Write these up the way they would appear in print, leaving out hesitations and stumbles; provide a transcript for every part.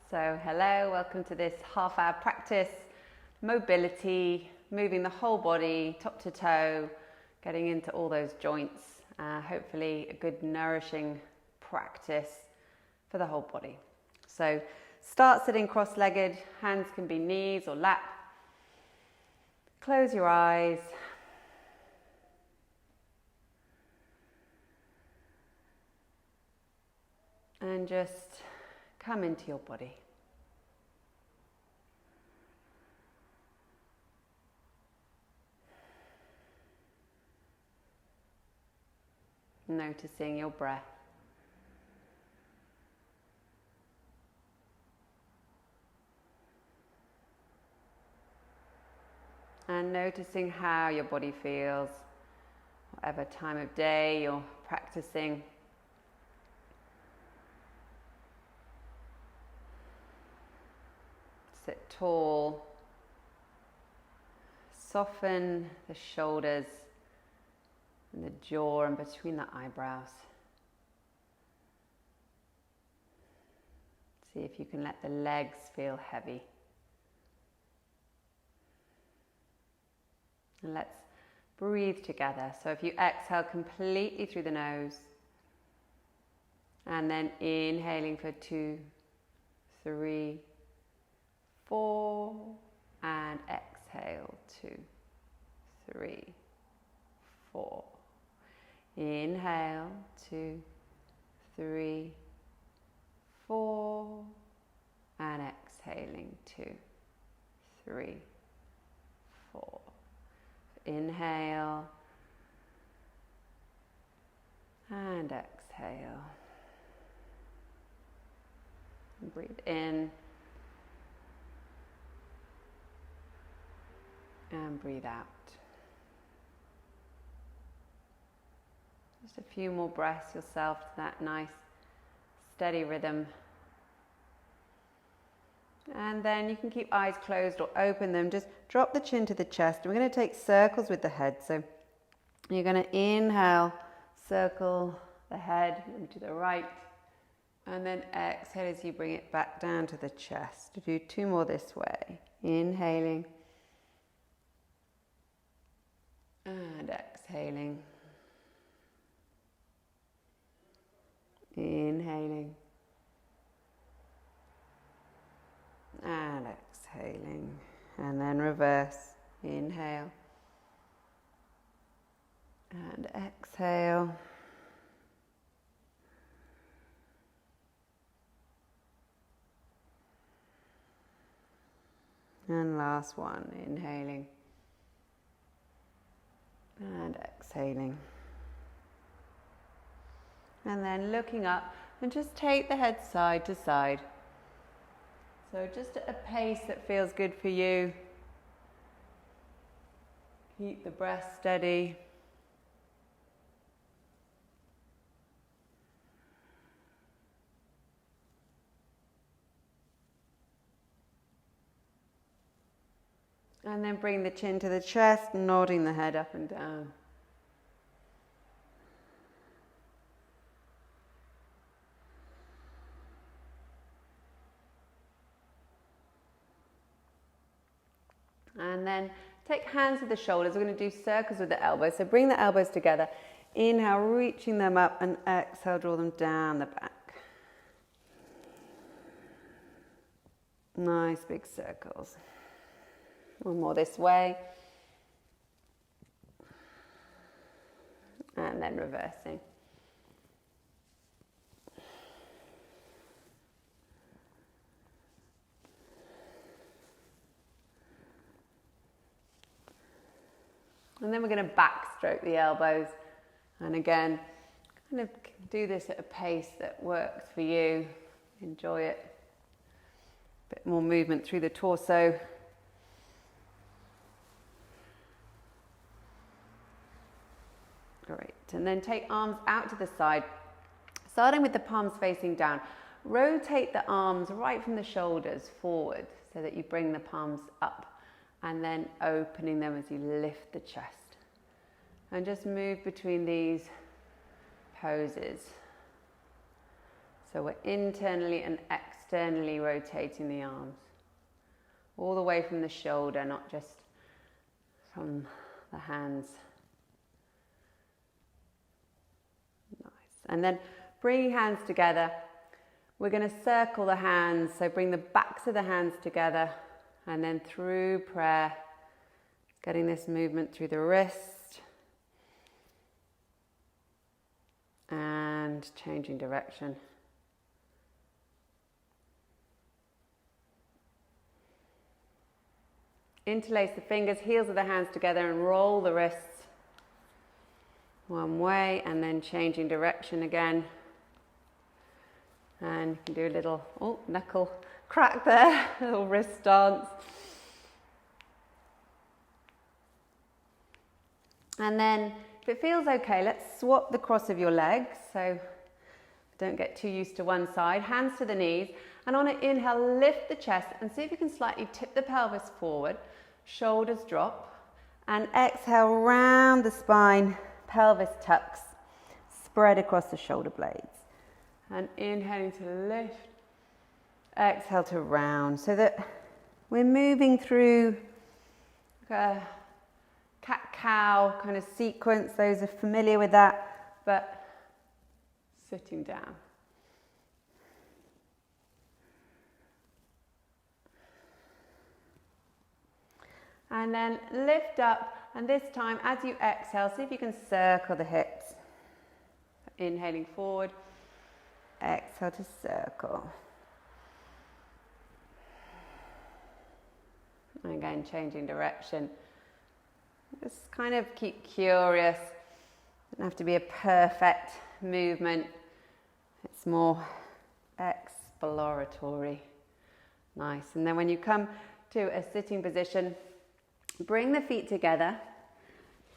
So hello, welcome to this half-hour practice, mobility, moving the whole body, top to toe, getting into all those joints, hopefully a good nourishing practice for the whole body. So start sitting cross-legged, hands can be knees or lap. Close your eyes. And just come into your body. Noticing your breath. And noticing how your body feels, whatever time of day you're practicing. Sit tall, soften the shoulders and the jaw and between the eyebrows. See if you can let the legs feel heavy. And let's breathe together. So if you exhale completely through the nose and then inhaling for 2, 3, 4, and exhale 2, 3, 4. Inhale 2, 3, 4, and exhaling 2, 3, 4. Inhale and exhale. And breathe in. And breathe out. Just a few more breaths yourself to that nice steady rhythm. And then you can keep eyes closed or open them. Just drop the chin to the chest. We're going to take circles with the head. So you're going to inhale, circle the head to the right. And then exhale as you bring it back down to the chest. Do 2 more this way. Inhaling. And exhaling. Inhaling. And exhaling. And then reverse. Inhale. And exhale. And last one. Inhaling. And exhaling. And then looking up and just take the head side to side. So just at a pace that feels good for you. Keep the breath steady. And then bring the chin to the chest, nodding the head up and down. And then take hands to the shoulders. We're going to do circles with the elbows. So bring the elbows together. Inhale, reaching them up, and exhale, draw them down the back. Nice big circles. One more this way. And then reversing. And then we're going to backstroke the elbows. And again, kind of do this at a pace that works for you. Enjoy it. A bit more movement through the torso. Great. And then take arms out to the side, starting with the palms facing down. Rotate the arms right from the shoulders forward so that you bring the palms up. And then opening them as you lift the chest. And just move between these poses. So we're internally and externally rotating the arms. All the way from the shoulder, not just from the hands. Nice. And then bring your hands together. We're going to circle the hands. So bring the backs of the hands together. And then through prayer, getting this movement through the wrist. And changing direction. Interlace the fingers, heels of the hands together and roll the wrists one way and then changing direction again. And you can do a little knuckle crack there, a little wrist dance. And then if it feels okay, let's swap the cross of your legs. So don't get too used to one side. Hands to the knees. And on an inhale, lift the chest and see if you can slightly tip the pelvis forward. Shoulders drop. And exhale, round the spine, pelvis tucks, spread across the shoulder blades. And inhaling to lift. Exhale to round. So that we're moving through a cat-cow kind of sequence. Those are familiar with that. But sitting down. And then lift up, and this time as you exhale, see if you can circle the hips. Inhaling forward, exhale to circle. And again, changing direction. Just kind of keep curious. Doesn't have to be a perfect movement. It's more exploratory. Nice. And then when you come to a sitting position, bring the feet together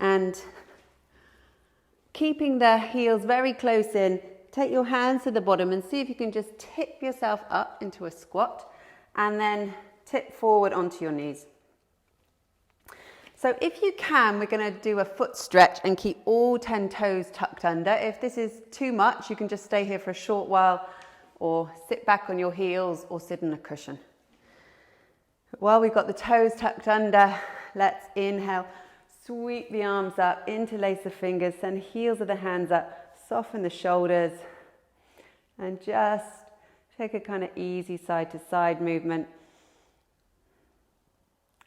and keeping the heels very close in, take your hands to the bottom and see if you can just tip yourself up into a squat and then tip forward onto your knees. So if you can, we're going to do a foot stretch and keep all 10 toes tucked under. If this is too much, you can just stay here for a short while or sit back on your heels or sit on a cushion. While we've got the toes tucked under, let's inhale, sweep the arms up, interlace the fingers, send heels of the hands up, soften the shoulders, and just take a kind of easy side to side movement.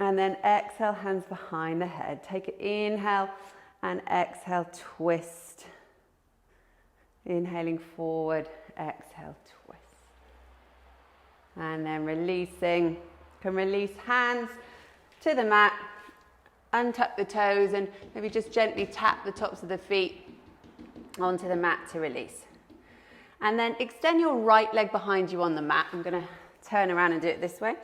And then exhale, hands behind the head. Take an inhale and exhale, twist. Inhaling forward, exhale, twist. And then releasing. Can release hands to the mat, untuck the toes and maybe just gently tap the tops of the feet onto the mat to release. And then extend your right leg behind you on the mat. I'm going to turn around and do it this way.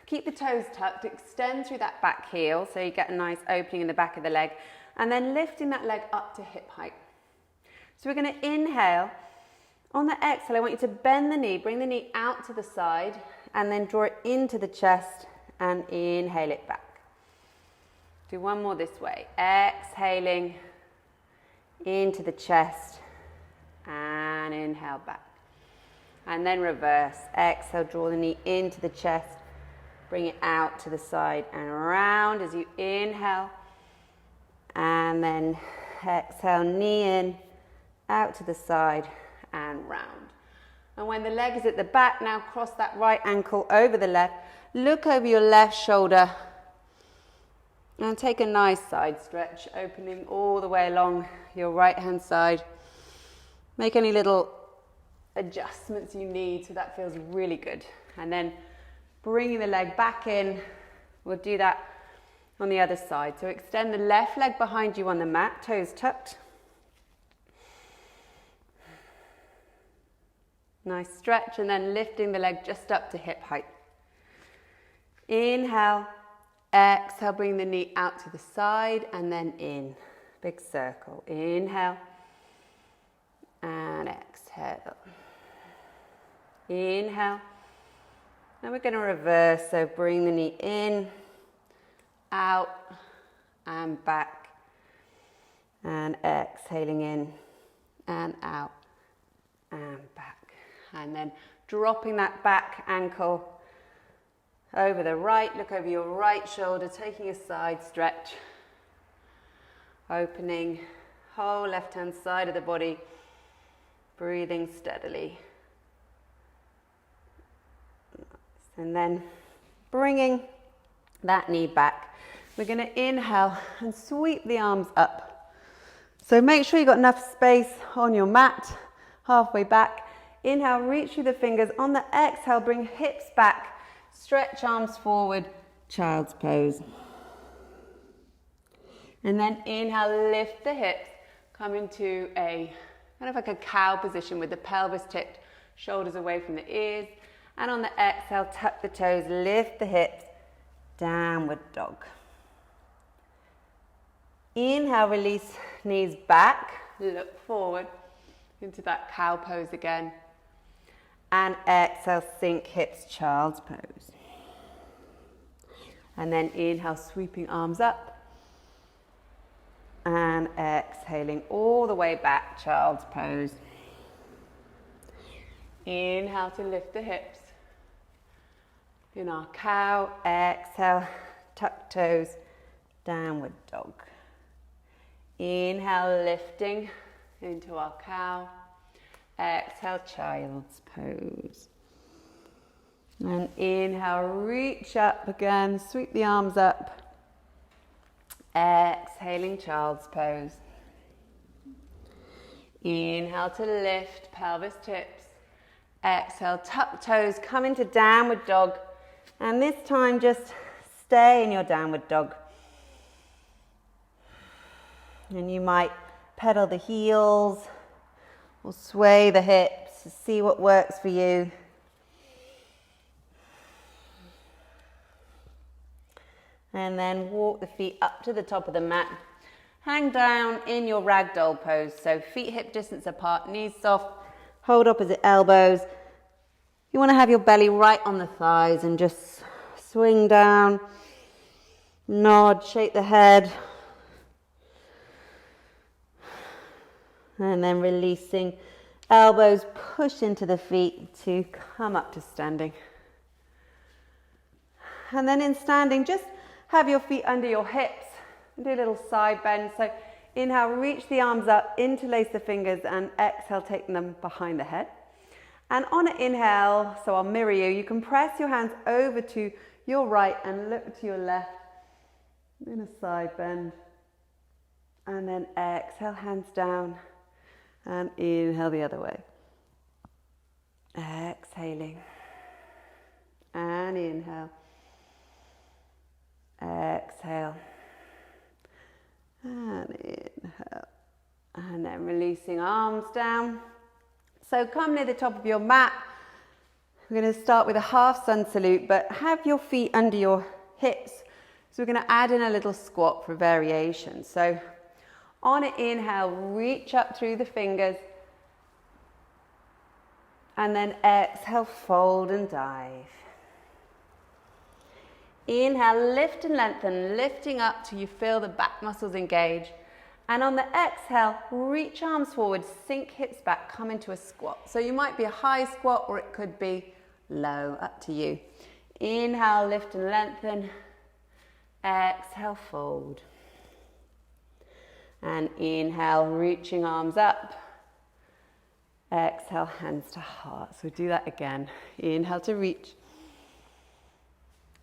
Keep the toes tucked, extend through that back heel so you get a nice opening in the back of the leg and then lifting that leg up to hip height. So we're going to inhale. On the exhale, I want you to bend the knee, bring the knee out to the side and then draw it into the chest and inhale it back. Do one more this way. Exhaling into the chest and inhale back. And then reverse. Exhale, draw the knee into the chest, bring it out to the side and around as you inhale. And then exhale, knee in, out to the side and round. And when the leg is at the back, now cross that right ankle over the left. Look over your left shoulder and take a nice side stretch, opening all the way along your right hand side. Make any little adjustments you need so that feels really good. And then bringing the leg back in, we'll do that on the other side. So extend the left leg behind you on the mat, toes tucked. Nice stretch and then lifting the leg just up to hip height. Inhale, exhale, bring the knee out to the side and then in. Big circle. Inhale and exhale. Inhale. Now we're going to reverse, so bring the knee in, out and back and exhaling in and out and back. And then dropping that back ankle over the right, look over your right shoulder, taking a side stretch, opening whole left hand side of the body, breathing steadily. And then bringing that knee back, we're going to inhale and sweep the arms up. So make sure you've got enough space on your mat, halfway back. Inhale, reach through the fingers. On the exhale, bring hips back, stretch arms forward, child's pose. And then inhale, lift the hips, come into a kind of like a cow position with the pelvis tipped, shoulders away from the ears. And on the exhale, tuck the toes, lift the hips, downward dog. Inhale, release knees back, look forward into that cow pose again. And exhale, sink hips, child's pose. And then inhale, sweeping arms up. And exhaling all the way back, child's pose. Inhale to lift the hips. In our cow, exhale, tuck toes, downward dog. Inhale, lifting into our cow. Exhale, child's pose. And inhale, reach up again, sweep the arms up. Exhaling, child's pose. Inhale to lift, pelvis tips. Exhale, tuck toes, come into downward dog. And this time just stay in your downward dog. And you might pedal the heels or sway the hips to see what works for you. And then walk the feet up to the top of the mat. Hang down in your ragdoll pose. So feet hip distance apart, knees soft, hold opposite elbows. You want to have your belly right on the thighs and just swing down, nod, shake the head. And then releasing, elbows push into the feet to come up to standing. And then in standing, just have your feet under your hips. Do a little side bend. So inhale, reach the arms up, interlace the fingers, and exhale, taking them behind the head. And on an inhale, so I'll mirror you, you can press your hands over to your right and look to your left in a side bend. And then exhale, hands down, and inhale the other way. Exhaling. And inhale. Exhale. And inhale. And then releasing arms down. So come near the top of your mat. We're going to start with a half sun salute, but have your feet under your hips. So we're going to add in a little squat for variation. So on an inhale, reach up through the fingers. And then exhale, fold and dive. Inhale, lift and lengthen, lifting up till you feel the back muscles engage. And on the exhale, reach arms forward, sink hips back, come into a squat. So you might be a high squat or it could be low, up to you. Inhale, lift and lengthen. Exhale, fold. And inhale, reaching arms up. Exhale, hands to heart. So do that again. Inhale to reach.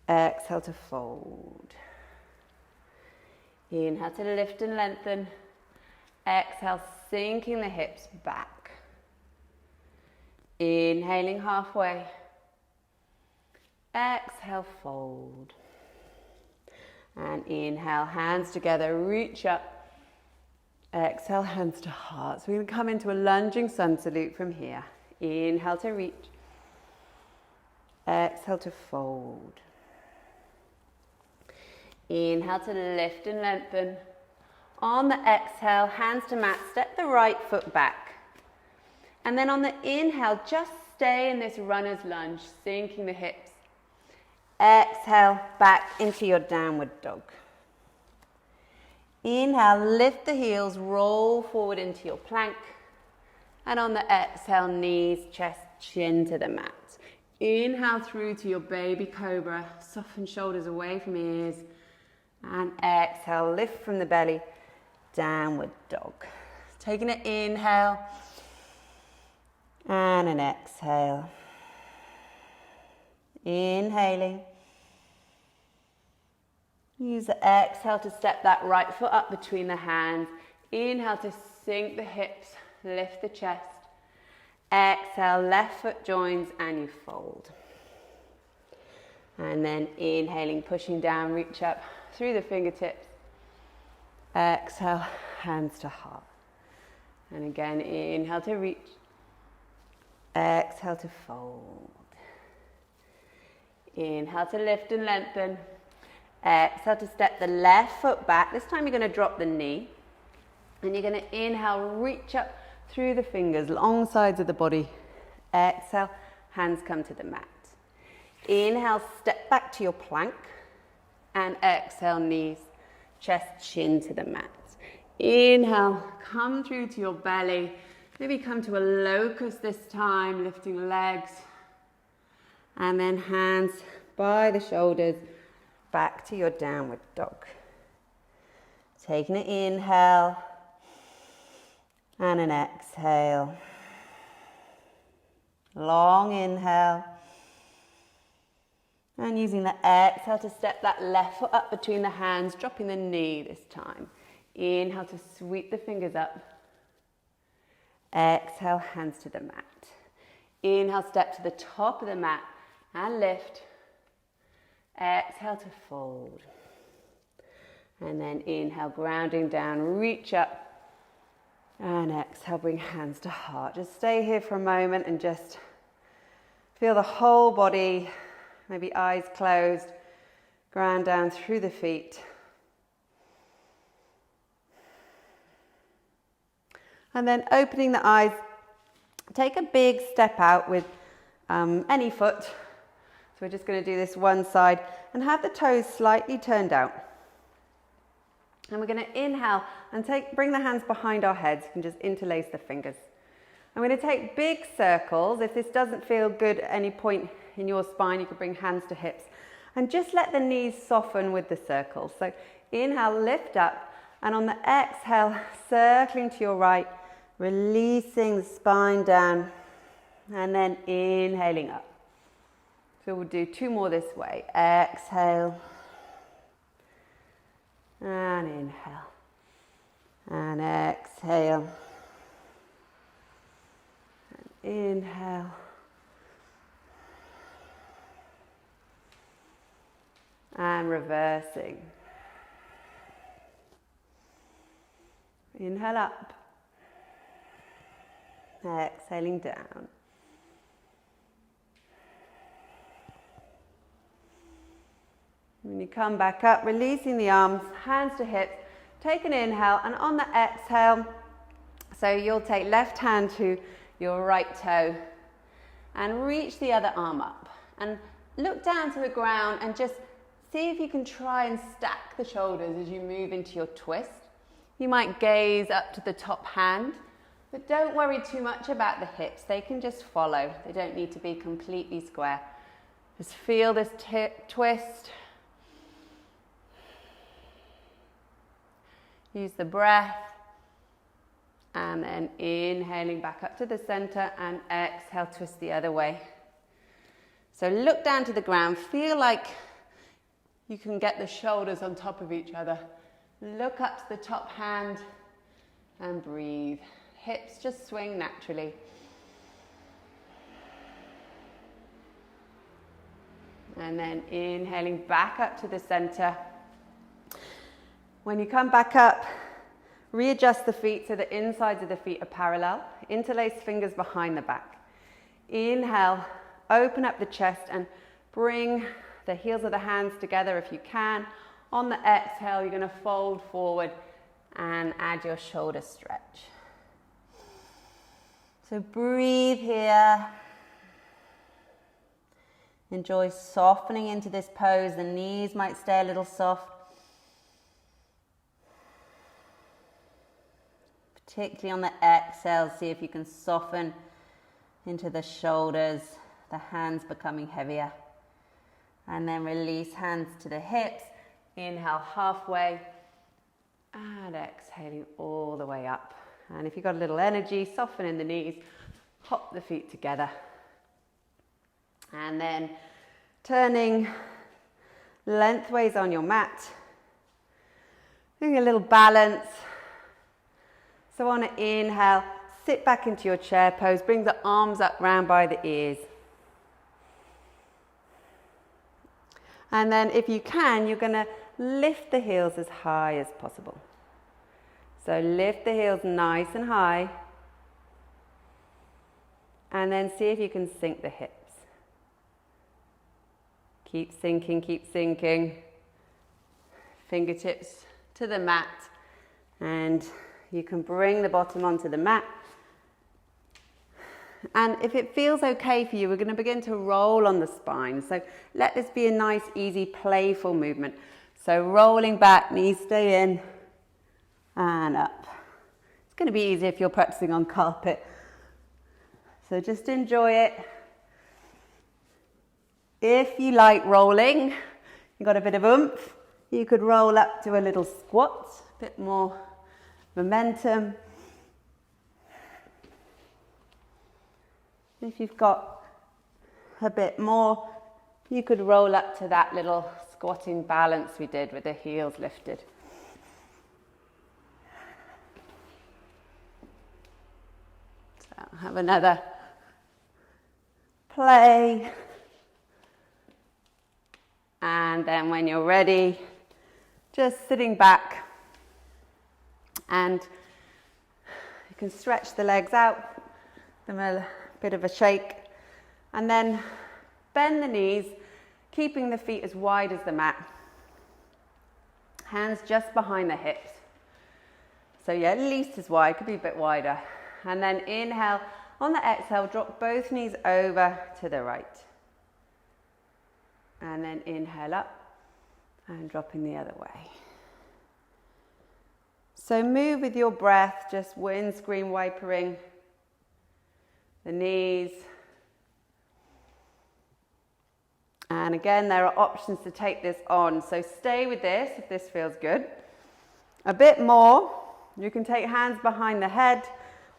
Exhale to fold. Inhale to lift and lengthen. Exhale, sinking the hips back. Inhaling halfway. Exhale, fold. And inhale, hands together, reach up. Exhale, hands to heart. So we're going to come into a lunging sun salute from here. Inhale to reach. Exhale to fold. Inhale to lift and lengthen. On the exhale, hands to mat, step the right foot back. And then on the inhale, just stay in this runner's lunge, sinking the hips. Exhale, back into your downward dog. Inhale, lift the heels, roll forward into your plank. And on the exhale, knees, chest, chin to the mat. Inhale through to your baby cobra. Soften shoulders away from ears. And exhale, lift from the belly, downward dog. Taking an inhale and an exhale. Inhaling. Use the exhale to step that right foot up between the hands. Inhale to sink the hips, lift the chest. Exhale, left foot joins and you fold. And then inhaling, pushing down, reach up through the fingertips. Exhale, hands to heart. And again, inhale to reach. Exhale to fold. Inhale to lift and lengthen. Exhale to step the left foot back. This time you're going to drop the knee. And you're going to inhale, reach up through the fingers, long sides of the body. Exhale, hands come to the mat. Inhale, step back to your plank. And exhale, knees, chest, chin to the mat. Inhale, come through to your belly. Maybe come to a locust this time, lifting legs. And then hands by the shoulders, back to your downward dog. Taking an inhale and an exhale. Long inhale. And using the exhale to step that left foot up between the hands, dropping the knee this time. Inhale to sweep the fingers up. Exhale, hands to the mat. Inhale, step to the top of the mat and lift. Exhale to fold. And then inhale, grounding down, reach up. And exhale, bring hands to heart. Just stay here for a moment and just feel the whole body, maybe eyes closed, ground down through the feet. And then opening the eyes, take a big step out with any foot. So we're just going to do this one side and have the toes slightly turned out. And we're going to inhale and bring the hands behind our heads. You can just interlace the fingers. I'm going to take big circles. If this doesn't feel good at any point in your spine, you can bring hands to hips. And just let the knees soften with the circles. So inhale, lift up. And on the exhale, circling to your right, releasing the spine down. And then inhaling up. So we'll do two more this way. Exhale. And inhale. And exhale. And inhale. And reversing. Inhale up. Exhaling down. When you come back up, releasing the arms, hands to hips, take an inhale, and on the exhale, so you'll take left hand to your right toe and reach the other arm up and look down to the ground and just see if you can try and stack the shoulders as you move into your twist. You might gaze up to the top hand, but don't worry too much about the hips. They can just follow. They don't need to be completely square. Just feel this twist. Use the breath. And then inhaling back up to the center and exhale, twist the other way. So look down to the ground. Feel like you can get the shoulders on top of each other. Look up to the top hand and breathe. Hips just swing naturally. And then inhaling back up to the center. When you come back up, readjust the feet so the insides of the feet are parallel. Interlace fingers behind the back. Inhale, open up the chest and bring the heels of the hands together if you can. On the exhale, you're going to fold forward and add your shoulder stretch. So breathe here. Enjoy softening into this pose. The knees might stay a little soft. particularly on the exhale. See if you can soften into the shoulders, the hands becoming heavier. And then release hands to the hips. Inhale halfway and exhaling all the way up. And if you've got a little energy, soften in the knees, hop the feet together. And then turning lengthways on your mat. Doing a little balance. So on an inhale, sit back into your chair pose, bring the arms up round by the ears. And then if you can, you're going to lift the heels as high as possible. So lift the heels nice and high. And then see if you can sink the hips. Keep sinking, keep sinking. Fingertips to the mat. And you can bring the bottom onto the mat. And if it feels okay for you, we're going to begin to roll on the spine. So let this be a nice, easy, playful movement. So rolling back, knees stay in and up. It's going to be easier if you're practicing on carpet. So just enjoy it. If you like rolling, you've got a bit of oomph, you could roll up to a little squat, a bit more momentum. If you've got a bit more, you could roll up to that little squatting balance we did with the heels lifted. So have another play. And then when you're ready, just sitting back, and you can stretch the legs out, give them a bit of a shake, and then bend the knees, keeping the feet as wide as the mat. Hands just behind the hips. So yeah, at least as wide, could be a bit wider. And then inhale, on the exhale, drop both knees over to the right. And then inhale up and dropping the other way. So move with your breath, just windscreen wipering the knees. And again, there are options to take this on. So stay with this if this feels good. A bit more, you can take hands behind the head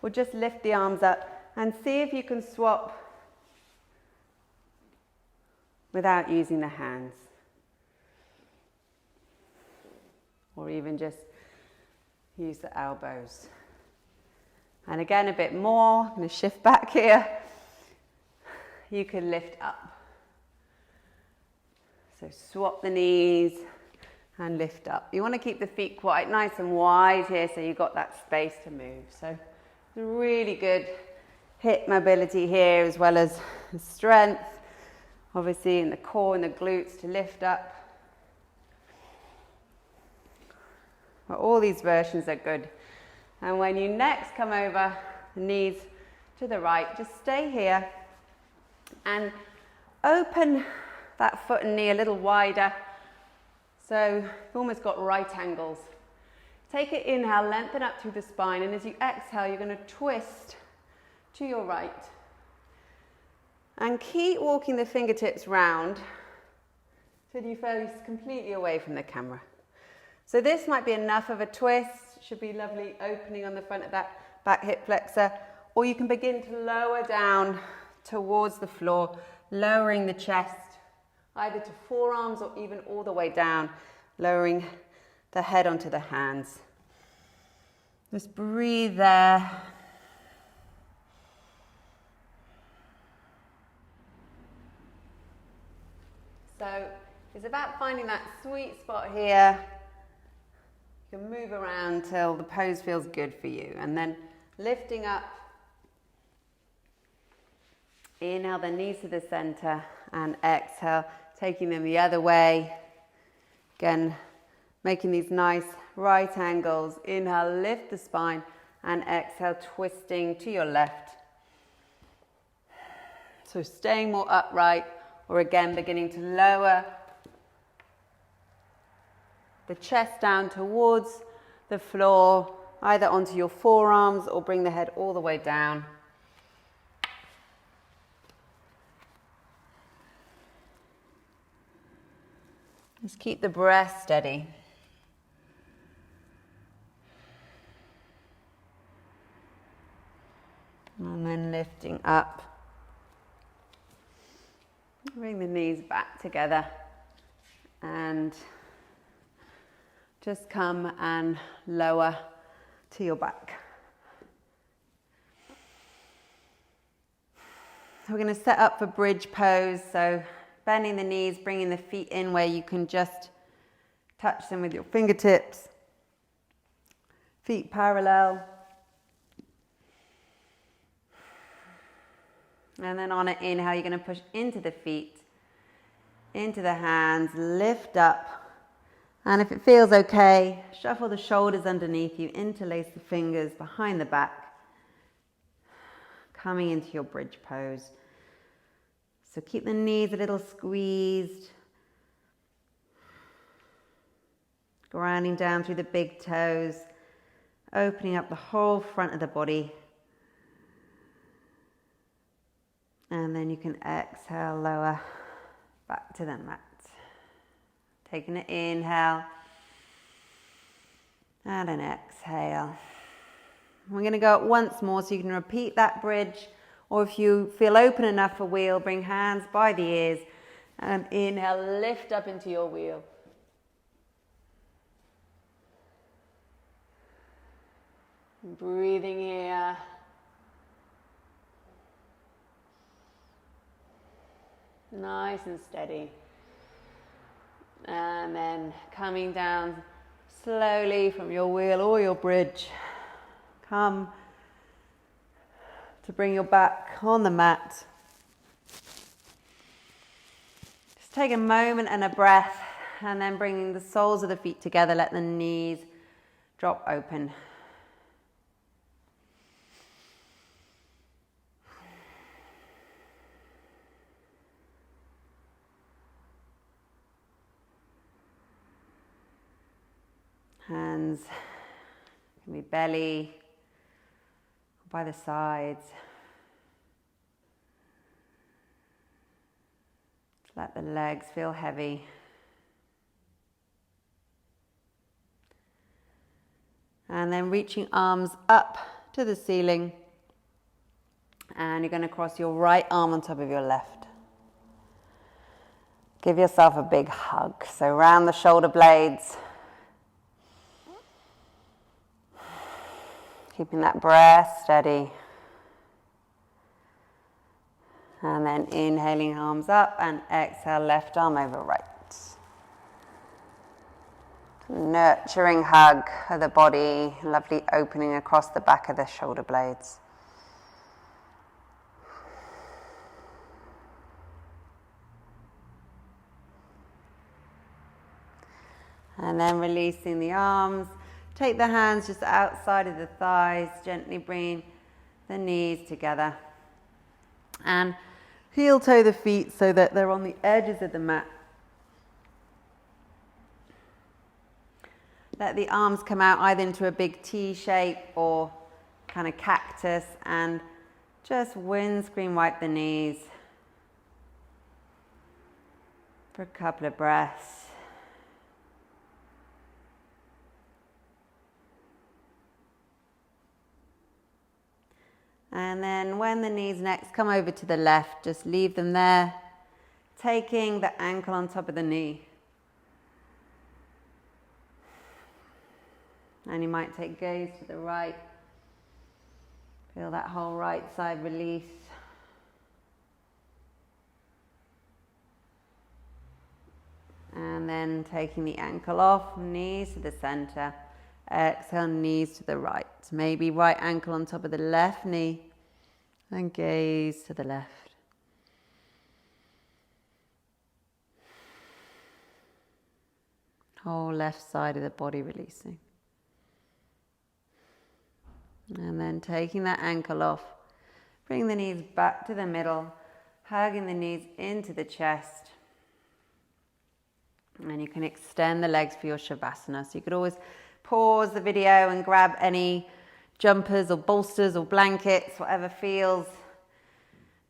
or just lift the arms up and see if you can swap without using the hands. Or even just use the elbows. And again, a bit more. I'm going to shift back here. You can lift up. So swap the knees and lift up. You want to keep the feet quite nice and wide here so you've got that space to move. So really good hip mobility here as well as strength. Obviously in the core and the glutes to lift up. But all these versions are good. And when you next come over, the knees to the right, just stay here and open that foot and knee a little wider. So you've almost got right angles. Take an inhale, lengthen up through the spine, and as you exhale, you're going to twist to your right. And keep walking the fingertips round till you focus completely away from the camera. So this might be enough of a twist. Should be lovely opening on the front of that back hip flexor. Or you can begin to lower down towards the floor, lowering the chest, either to forearms or even all the way down, lowering the head onto the hands. Just breathe there. So it's about finding that sweet spot here. You can move around till the pose feels good for you. And then lifting up. Inhale the knees to the center and exhale, taking them the other way. Again, making these nice right angles. Inhale, lift the spine, and exhale, twisting to your left. So staying more upright, or again, beginning to lower the chest down towards the floor, either onto your forearms or bring the head all the way down. Just keep the breath steady. And then lifting up. Bring the knees back together and just come and lower to your back. We're going to set up for bridge pose, so bending the knees, bringing the feet in where you can just touch them with your fingertips. Feet parallel. And then on an inhale, you're going to push into the feet, into the hands, lift up. And if it feels okay, shuffle the shoulders underneath you, interlace the fingers behind the back, coming into your bridge pose. So keep the knees a little squeezed, grounding down through the big toes, opening up the whole front of the body. And then you can exhale, lower back to the mat. Taking an inhale and an exhale. We're going to go up once more so you can repeat that bridge, or if you feel open enough for wheel, bring hands by the ears and inhale, lift up into your wheel. Breathing here. Nice and steady. And then coming down slowly from your wheel or your bridge. Come to bring your back on the mat. Just take a moment and a breath, and then bringing the soles of the feet together, let the knees drop open. Hands can be belly, by the sides. Let the legs feel heavy. And then reaching arms up to the ceiling. And you're going to cross your right arm on top of your left. Give yourself a big hug. So round the shoulder blades. Keeping that breath steady. And then inhaling, arms up, and exhale, left arm over right. Nurturing hug of the body, lovely opening across the back of the shoulder blades. And then releasing the arms. Take the hands just outside of the thighs, gently bring the knees together. And heel toe the feet so that they're on the edges of the mat. Let the arms come out either into a big T shape or kind of cactus, and just windscreen wipe the knees for a couple of breaths. And then when the knees next come over to the left, just leave them there, taking the ankle on top of the knee. And you might take gaze to the right. Feel that whole right side release. And then taking the ankle off, knees to the center. Exhale, knees to the right. Maybe right ankle on top of the left knee. And gaze to the left. Whole left side of the body releasing. And then taking that ankle off. Bring the knees back to the middle. Hugging the knees into the chest. And you can extend the legs for your Shavasana. So you could always pause the video and grab any jumpers or bolsters or blankets, whatever feels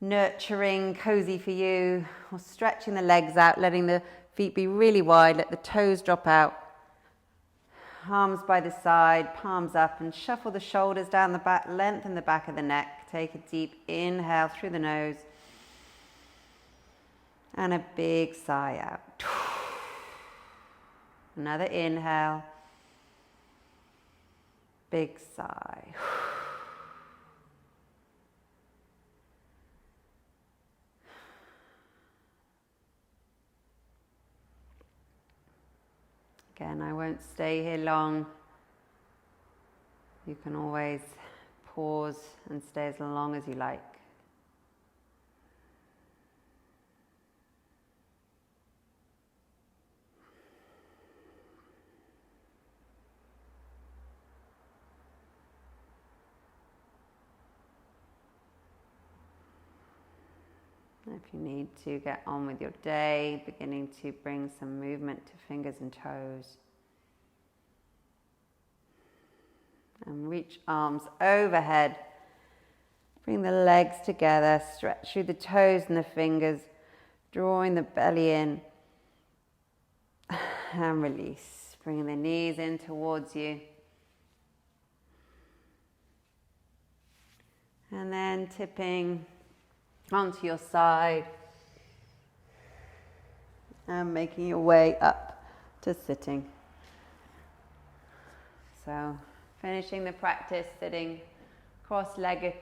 nurturing, cozy for you, or stretching the legs out, letting the feet be really wide, let the toes drop out, arms by the side, palms up, and shuffle the shoulders down the back, lengthen the back of the neck. Take a deep inhale through the nose and a big sigh out. Another inhale, big sigh. Again, I won't stay here long. You can always pause and stay as long as you like. If you need to get on with your day, beginning to bring some movement to fingers and toes. And reach arms overhead. Bring the legs together, stretch through the toes and the fingers, drawing the belly in. And release. Bring the knees in towards you. And then tipping onto your side and making your way up to sitting. So finishing the practice sitting cross-legged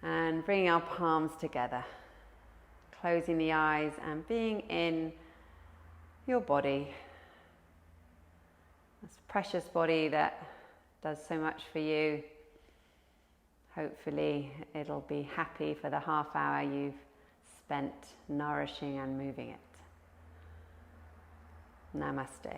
and bringing our palms together, closing the eyes and being in your body, this precious body that does so much for you. Hopefully it'll be happy for the half hour you've spent nourishing and moving it. Namaste.